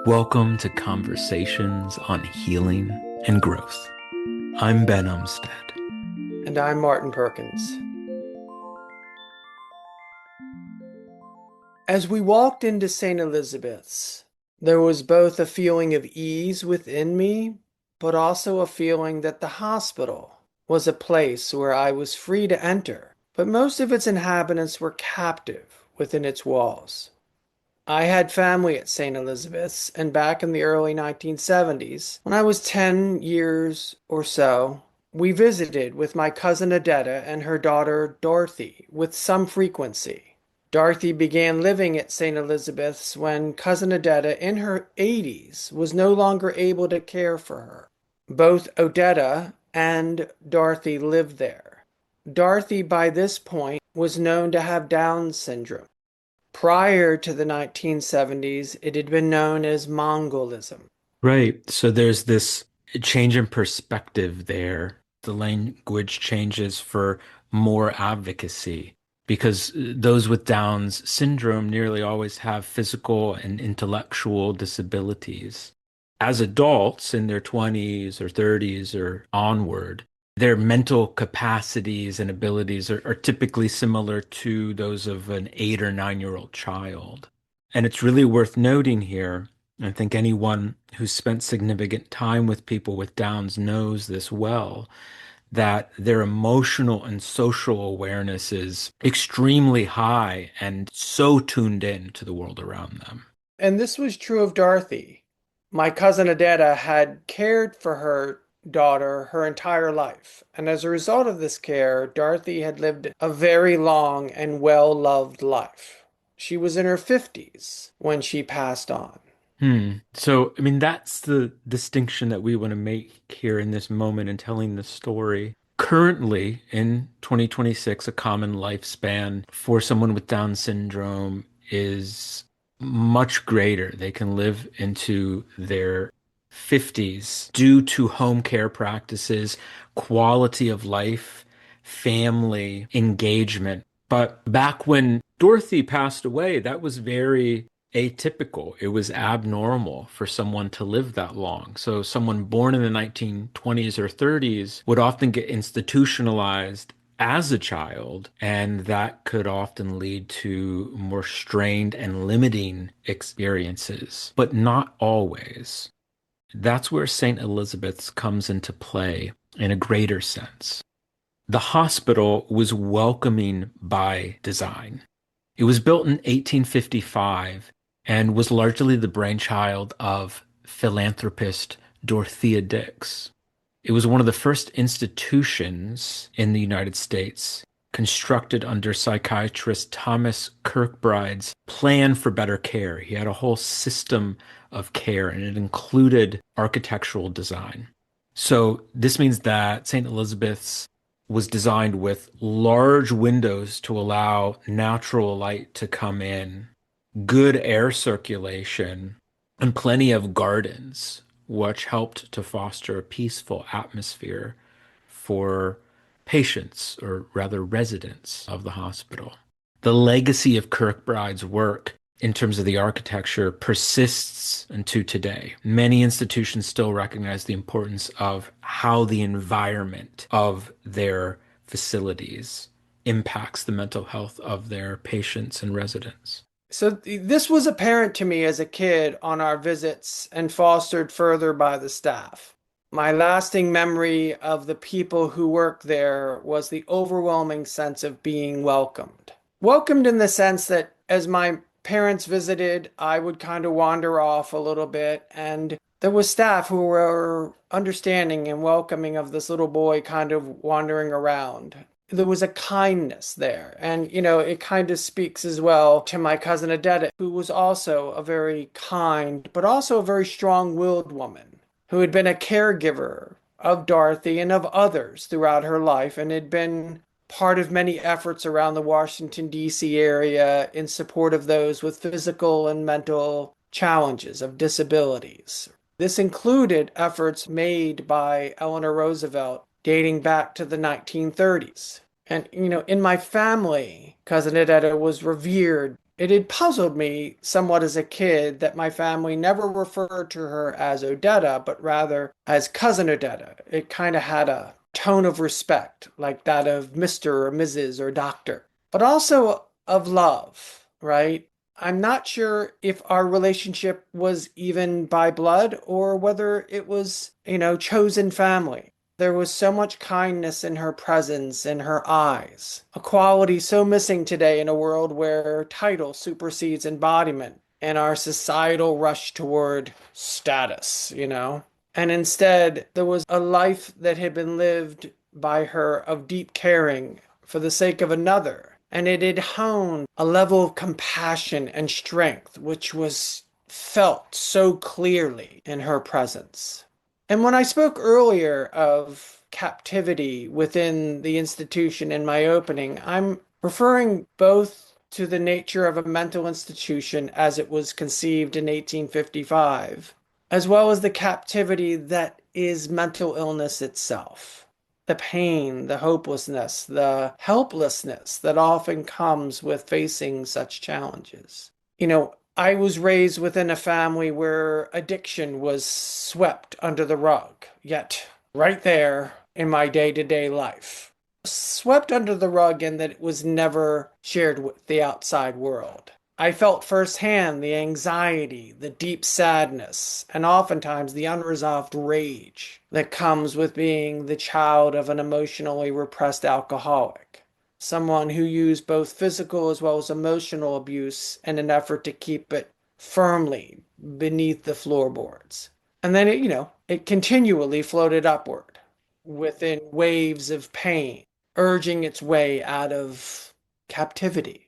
Welcome to Conversations on Healing and Growth. I'm Ben Umstead. And I'm Martin Perkins. As we walked into St. Elizabeth's, there was both a feeling of ease within me, but also a feeling that the hospital was a place where I was free to enter, but most of its inhabitants were captive within its walls. I had family at St. Elizabeth's, and back in the early 1970s, when I was 10 years or so, we visited with my cousin Adetta and her daughter Dorothy with some frequency. Dorothy began living at St. Elizabeth's when cousin Odetta, in her 80s, was no longer able to care for her. Both Odetta and Dorothy lived there. Dorothy, by this point, was known to have Down syndrome. Prior to the 1970s, it had been known as Mongolism. Right. So there's this change in perspective there. The language changes for more advocacy because those with Down's syndrome nearly always have physical and intellectual disabilities. As adults in their 20s or 30s or onward, their mental capacities and abilities are typically similar to those of an 8 or 9 year old child. And it's really worth noting here, I think anyone who's spent significant time with people with Downs knows this well, that their emotional and social awareness is extremely high and so tuned in to the world around them. And this was true of Dorothy. My cousin Odetta had cared for her daughter her entire life. And as a result of this care, Dorothy had lived a very long and well-loved life. She was in her 50s when she passed on. So, I mean, that's the distinction that we want to make here in this moment in telling the story. Currently, in 2026, a common lifespan for someone with Down syndrome is much greater. They can live into their 50s due to home care practices, quality of life, family engagement. But back when Dorothy passed away, that was very atypical. It was abnormal for someone to live that long. So someone born in the 1920s or 30s would often get institutionalized as a child, and that could often lead to more strained and limiting experiences, but not always. That's where St. Elizabeth's comes into play in a greater sense. The hospital was welcoming by design. It was built in 1855 and was largely the brainchild of philanthropist Dorothea Dix. It was one of the first institutions in the United States constructed under psychiatrist Thomas Kirkbride's plan for better care. He had a whole system of care, and it included architectural design. So this means that St. Elizabeth's was designed with large windows to allow natural light to come in, good air circulation, and plenty of gardens, which helped to foster a peaceful atmosphere for patients, or rather residents of the hospital. The legacy of Kirkbride's work in terms of the architecture persists into today. Many institutions still recognize the importance of how the environment of their facilities impacts the mental health of their patients and residents. So this was apparent to me as a kid on our visits and fostered further by the staff. My lasting memory of the people who worked there was the overwhelming sense of being welcomed. Welcomed in the sense that as my parents visited, I would kind of wander off a little bit, and there was staff who were understanding and welcoming of this little boy kind of wandering around. There was a kindness there. And, it kind of speaks as well to my cousin Adetta, who was also a very kind, but also a very strong-willed woman who had been a caregiver of Dorothy and of others throughout her life and had been part of many efforts around the Washington, D.C. area in support of those with physical and mental challenges of disabilities. This included efforts made by Eleanor Roosevelt dating back to the 1930s. And, in my family, Cousin Odetta was revered It had puzzled me somewhat as a kid that my family never referred to her as Odetta, but rather as Cousin Odetta. It kind of had a tone of respect, like that of Mr. or Mrs. or Doctor, but also of love, right? I'm not sure if our relationship was even by blood or whether it was, chosen family. There was so much kindness in her presence, in her eyes, a quality so missing today in a world where title supersedes embodiment and our societal rush toward status. And instead, there was a life that had been lived by her of deep caring for the sake of another. And it had honed a level of compassion and strength, which was felt so clearly in her presence. And when I spoke earlier of captivity within the institution in my opening, I'm referring both to the nature of a mental institution as it was conceived in 1855, as well as the captivity that is mental illness itself. The pain, the hopelessness, the helplessness that often comes with facing such challenges. I was raised within a family where addiction was swept under the rug, yet right there in my day-to-day life. Swept under the rug in that it was never shared with the outside world. I felt firsthand the anxiety, the deep sadness, and oftentimes the unresolved rage that comes with being the child of an emotionally repressed alcoholic. Someone who used both physical as well as emotional abuse in an effort to keep it firmly beneath the floorboards. And then it continually floated upward within waves of pain, urging its way out of captivity.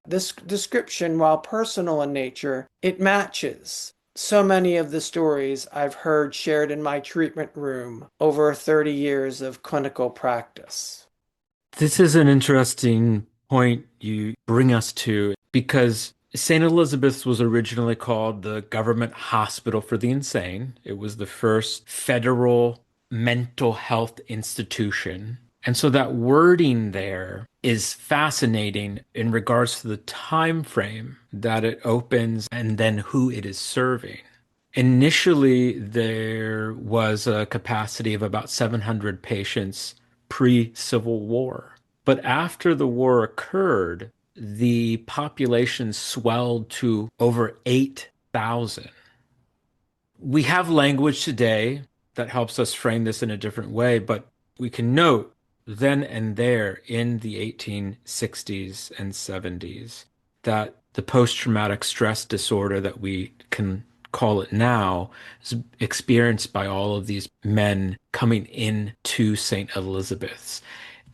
This description, while personal in nature, it matches so many of the stories I've heard shared in my treatment room over 30 years of clinical practice. This is an interesting point you bring us to because St. Elizabeth's was originally called the Government Hospital for the Insane. It was the first federal mental health institution. And so that wording there is fascinating in regards to the time frame that it opens and then who it is serving. Initially, there was a capacity of about 700 patients pre-Civil War. But after the war occurred, the population swelled to over 8,000. We have language today that helps us frame this in a different way, but we can note then and there in the 1860s and 70s that the post-traumatic stress disorder that we can call it now is experienced by all of these men coming in to St. Elizabeth's.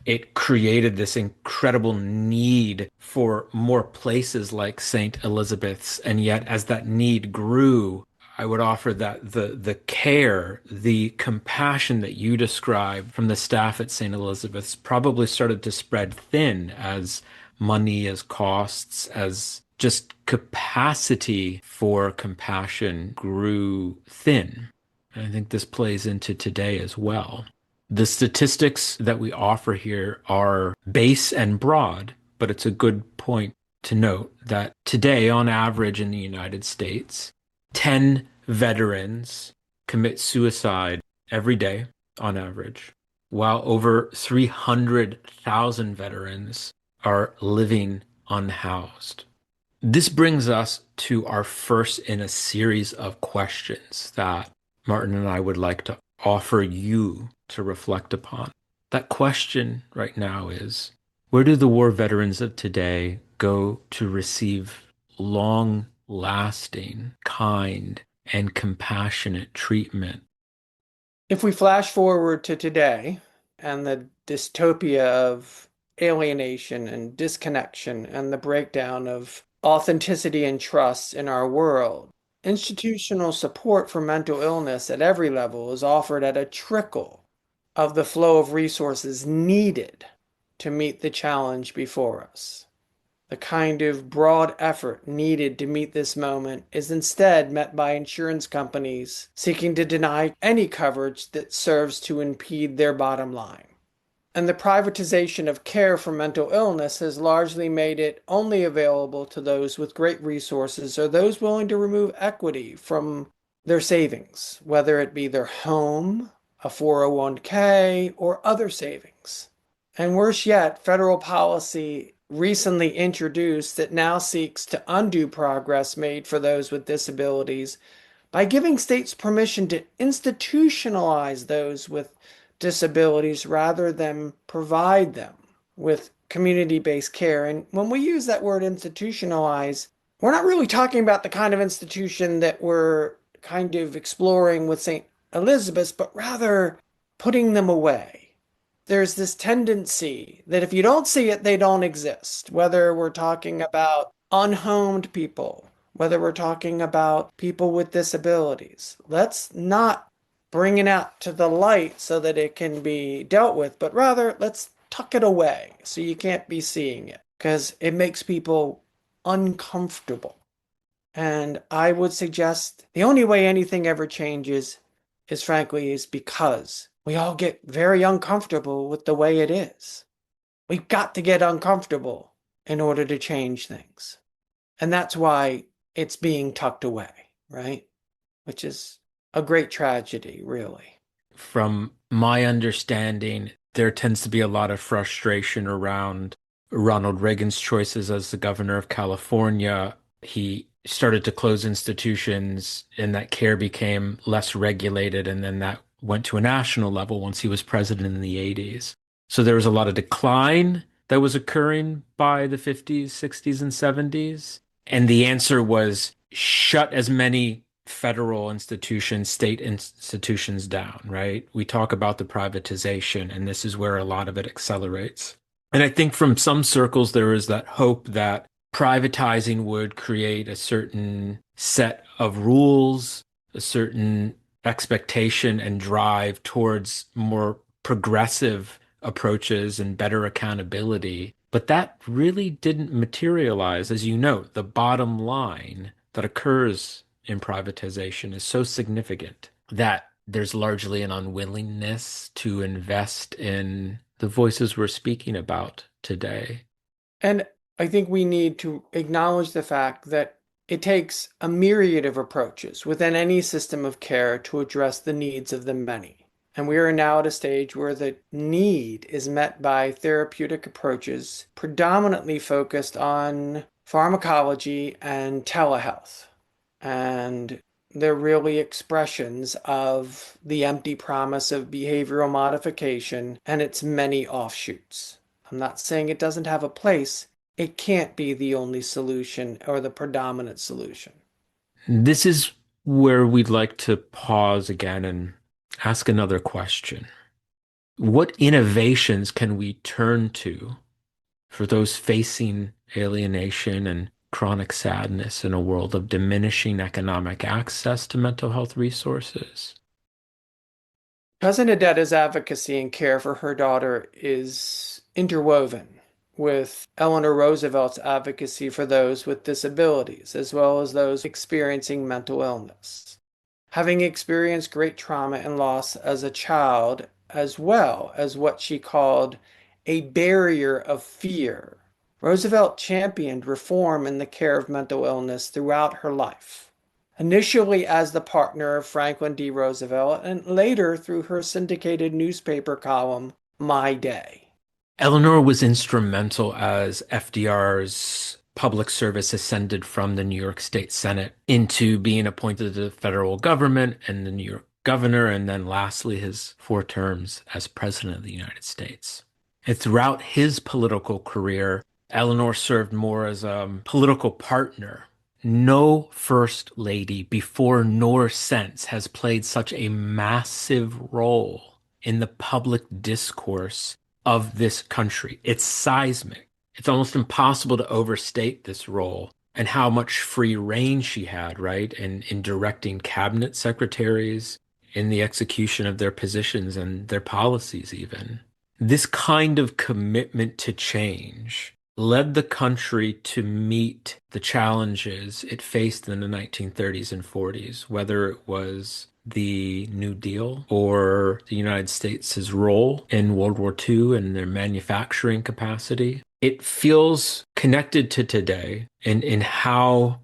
It created this incredible need for more places like St. Elizabeth's. And yet, as that need grew, I would offer that the care, the compassion that you describe from the staff at St. Elizabeth's probably started to spread thin as money, as costs, as just capacity for compassion grew thin. And I think this plays into today as well. The statistics that we offer here are base and broad, but it's a good point to note that today, on average in the United States, 10 veterans commit suicide every day on average, while over 300,000 veterans are living unhoused. This brings us to our first in a series of questions that Martin and I would like to offer you to reflect upon. That question right now is, where do the war veterans of today go to receive long-lasting, kind, and compassionate treatment? If we flash forward to today and the dystopia of alienation and disconnection and the breakdown of authenticity and trust in our world, institutional support for mental illness at every level is offered at a trickle of the flow of resources needed to meet the challenge before us. The kind of broad effort needed to meet this moment is instead met by insurance companies seeking to deny any coverage that serves to impede their bottom line. And the privatization of care for mental illness has largely made it only available to those with great resources or those willing to remove equity from their savings, whether it be their home, a 401k, or other savings. And worse yet, federal policy recently introduced that now seeks to undo progress made for those with disabilities by giving states permission to institutionalize those with disabilities rather than provide them with community-based care. And when we use that word institutionalize, we're not really talking about the kind of institution that we're kind of exploring with St. Elizabeth's, but rather putting them away. There's this tendency that if you don't see it, they don't exist. Whether we're talking about unhomed people, whether we're talking about people with disabilities, let's not bring it out to the light so that it can be dealt with, but rather let's tuck it away so you can't be seeing it because it makes people uncomfortable. And I would suggest the only way anything ever changes is frankly is because we all get very uncomfortable with the way it is. We've got to get uncomfortable in order to change things. And that's why it's being tucked away, right? Which is a great tragedy, really. From my understanding, there tends to be a lot of frustration around Ronald Reagan's choices as the governor of California. He started to close institutions and that care became less regulated. And then that went to a national level once he was president in the 80s. So there was a lot of decline that was occurring by the 50s, 60s, and 70s. And the answer was shut as many federal institutions, state institutions down, right? We talk about the privatization, and this is where a lot of it accelerates. And I think from some circles, there is that hope that privatizing would create a certain set of rules, a certain expectation and drive towards more progressive approaches and better accountability. But that really didn't materialize. As you note, the bottom line that occurs in privatization is so significant that there's largely an unwillingness to invest in the voices we're speaking about today. And I think we need to acknowledge the fact that it takes a myriad of approaches within any system of care to address the needs of the many. And we are now at a stage where the need is met by therapeutic approaches predominantly focused on pharmacology and telehealth. And they're really expressions of the empty promise of behavioral modification and its many offshoots. I'm not saying it doesn't have a place. It can't be the only solution or the predominant solution. This is where we'd like to pause again and ask another question. What innovations can we turn to for those facing alienation and chronic sadness in a world of diminishing economic access to mental health resources? Cousin Adetta's advocacy and care for her daughter is interwoven with Eleanor Roosevelt's advocacy for those with disabilities, as well as those experiencing mental illness. Having experienced great trauma and loss as a child, as well as what she called a barrier of fear, Roosevelt championed reform in the care of mental illness throughout her life. Initially as the partner of Franklin D. Roosevelt, and later through her syndicated newspaper column, My Day. Eleanor was instrumental as FDR's public service ascended from the New York State Senate into being appointed to the federal government and the New York governor, and then lastly, his 4 terms as president of the United States. And throughout his political career, Eleanor served more as a political partner. No first lady before nor since has played such a massive role in the public discourse of this country. It's seismic. It's almost impossible to overstate this role and how much free rein she had, right? In directing cabinet secretaries, in the execution of their positions and their policies, even. This kind of commitment to change led the country to meet the challenges it faced in the 1930s and 40s, whether it was the New Deal or the United States' role in World War II and their manufacturing capacity. It feels connected to today in how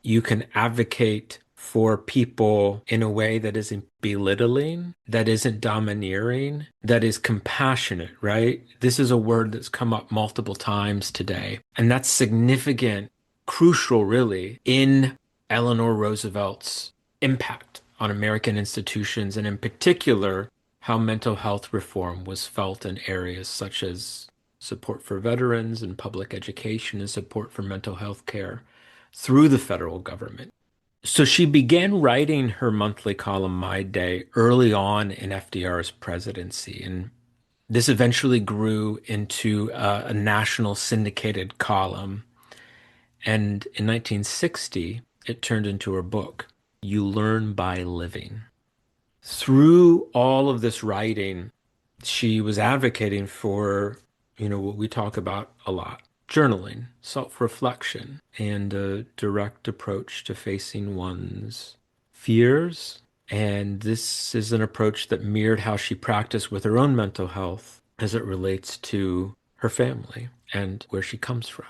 you can advocate for people in a way that isn't belittling, that isn't domineering, that is compassionate, right? This is a word that's come up multiple times today. And that's significant, crucial, really, in Eleanor Roosevelt's impact on American institutions, and in particular, how mental health reform was felt in areas such as support for veterans and public education and support for mental health care through the federal government. So she began writing her monthly column, My Day, early on in FDR's presidency. And this eventually grew into a national syndicated column. And in 1960, it turned into her book, You Learn by Living. Through all of this writing, she was advocating for, what we talk about a lot, journaling, self-reflection, and a direct approach to facing one's fears. And this is an approach that mirrored how she practiced with her own mental health as it relates to her family and where she comes from.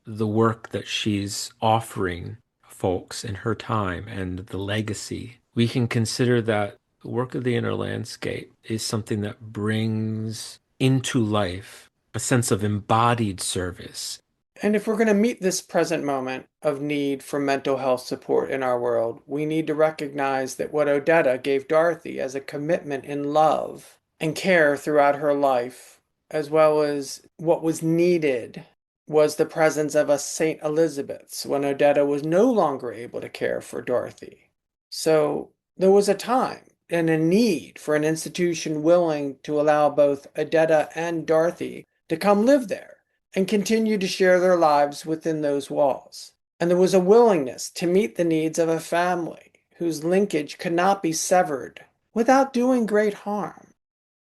The work that she's offering folks in her time and the legacy, we can consider that the work of the inner landscape is something that brings into life a sense of embodied service. And if we're going to meet this present moment of need for mental health support in our world, we need to recognize that what Odetta gave Dorothy as a commitment in love and care throughout her life, as well as what was needed, was the presence of a St. Elizabeth's when Odetta was no longer able to care for Dorothy. So there was a time and a need for an institution willing to allow both Odetta and Dorothy to come live there and continue to share their lives within those walls. And there was a willingness to meet the needs of a family whose linkage could not be severed without doing great harm.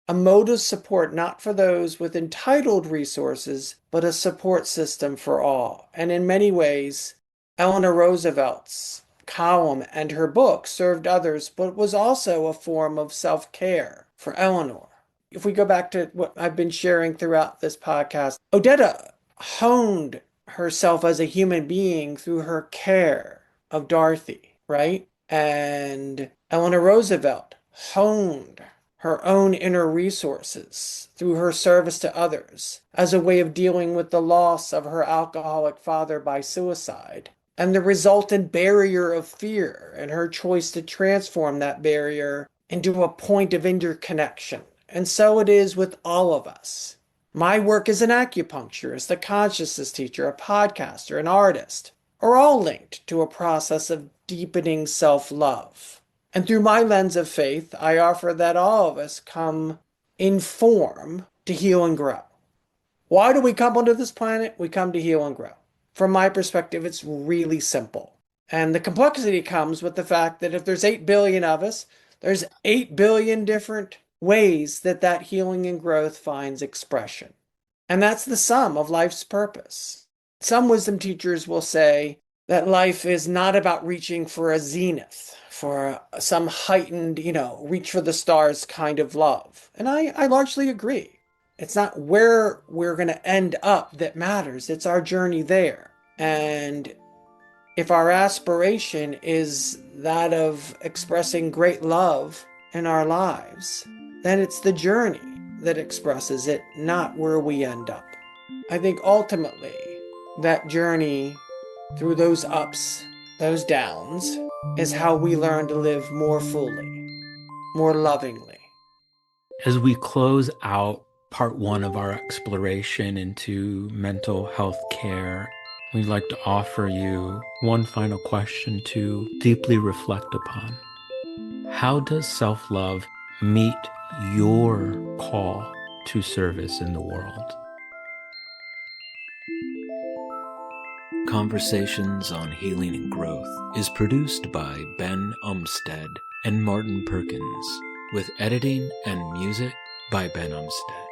A mode of support not for those with entitled resources, but a support system for all. And in many ways, Eleanor Roosevelt's column and her book served others, but was also a form of self-care for Eleanor. If we go back to what I've been sharing throughout this podcast, Odetta honed herself as a human being through her care of Dorothy, right? And Eleanor Roosevelt honed her own inner resources through her service to others as a way of dealing with the loss of her alcoholic father by suicide and the resultant barrier of fear and her choice to transform that barrier into a point of interconnection. And so it is with all of us. My work as an acupuncturist, a consciousness teacher, a podcaster, an artist, are all linked to a process of deepening self-love. And through my lens of faith, I offer that all of us come in form to heal and grow. Why do we come onto this planet? We come to heal and grow. From my perspective, it's really simple. And the complexity comes with the fact that if there's 8 billion of us, there's 8 billion different ways that healing and growth finds expression. And that's the sum of life's purpose. Some wisdom teachers will say that life is not about reaching for a zenith, for some heightened, reach for the stars kind of love. And I largely agree. It's not where we're going to end up that matters. It's our journey there. And if our aspiration is that of expressing great love in our lives, then it's the journey that expresses it, not where we end up. I think ultimately that journey through those ups, those downs, is how we learn to live more fully, more lovingly. As we close out part one of our exploration into mental health care, we'd like to offer you one final question to deeply reflect upon. How does self-love meet your call to service in the world? Conversations on Healing and Growth is produced by Ben Umstead and Martin Perkins, with editing and music by Ben Umstead.